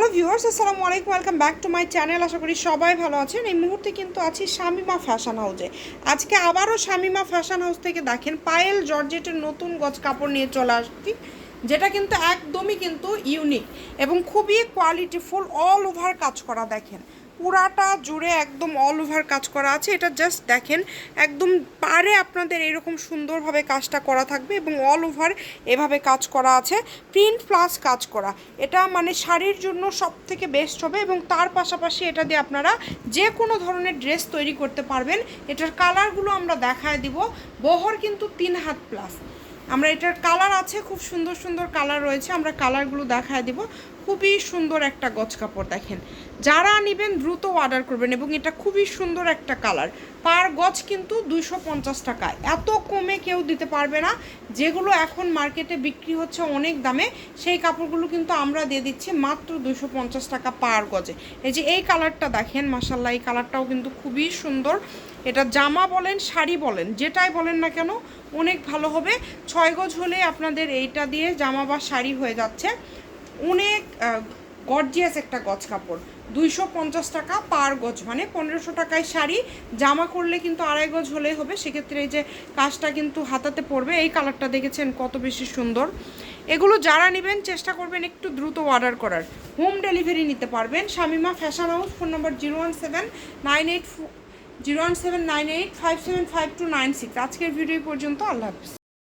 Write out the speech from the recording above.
Hello viewers, আসসালামু আলাইকুম, welcome back to my channel. আশা করি সবাই ভালো আছেন। এই মুহূর্তে কিন্তু আছি শামিমা ফ্যাশন হাউসে। আজকে আবারও শামিমা ফ্যাশন হাউস থেকে দেখেন পায়েল জর্জেটের নতুন গজ কাপড় নিয়ে চলে আসছি, যেটা কিন্তু একদমই কিন্তু ইউনিক এবং খুবই কোয়ালিটিফুল। অল ওভার কাজ করা, দেখেন পুরাটা জুড়ে একদম অল ওভার কাজ করা আছে। এটা জাস্ট দেখেন একদম পারে আপনাদের এরকম সুন্দরভাবে কাজটা করা থাকবে এবং অল ওভার এভাবে কাজ করা আছে, প্রিন্ট প্লাস কাজ করা। এটা মানে শাড়ির জন্য সব থেকে বেস্ট হবে এবং তার পাশাপাশি এটা দিয়ে আপনারা যে কোনো ধরনের ড্রেস তৈরি করতে পারবেন। এটার কালারগুলো আমরা দেখায় দিব। বহর কিন্তু 3 হাত প্লাস। আমরা এটার কালার আছে, খুব সুন্দর সুন্দর কালার রয়েছে, আমরা কালারগুলো দেখায় দিব। খুবই সুন্দর একটা গজ কাপড়, দেখেন যারা নেবেন দ্রুত অর্ডার করবেন। এবং এটা খুবই সুন্দর একটা কালার। পার গজ কিন্তু 250 টাকা, এত কমে কেউ দিতে পারবে না। যেগুলো এখন মার্কেটে বিক্রি হচ্ছে অনেক দামে, সেই কাপড়গুলো কিন্তু আমরা দিয়ে দিচ্ছি মাত্র 250 টাকা পার গজে। এই যে এই কালারটা দেখেন, মাশাআল্লাহ, এই কালারটাও কিন্তু খুবই সুন্দর। এটা জামা বলেন শাড়ি বলেন যেটাই বলেন না কেন অনেক ভালো হবে। 6 গজ হলে আপনাদের এইটা দিয়ে জামা বা শাড়ি হয়ে যাচ্ছে। অনেক গর্জিয়াস একটা গজ কাপড়। 250 টাকা পার গজ, মানে 1500 টাকায় শাড়ি। জামা করলে কিন্তু 2.5 গজ হলেই হবে। সেক্ষেত্রে এই যে কাজটা কিন্তু হাতাতে পড়বে। এই কালারটা দেখেছেন কত বেশি সুন্দর। এগুলো যারা নেবেন চেষ্টা করবেন একটু দ্রুত অর্ডার করার। হোম ডেলিভারি নিতে পারবেন। শামিমা ফ্যাশন হাউস, ফোন নম্বর 01798 01798 575296। আজকের ভিডিও পর্যন্ত, আল্লাহ হাফিজ।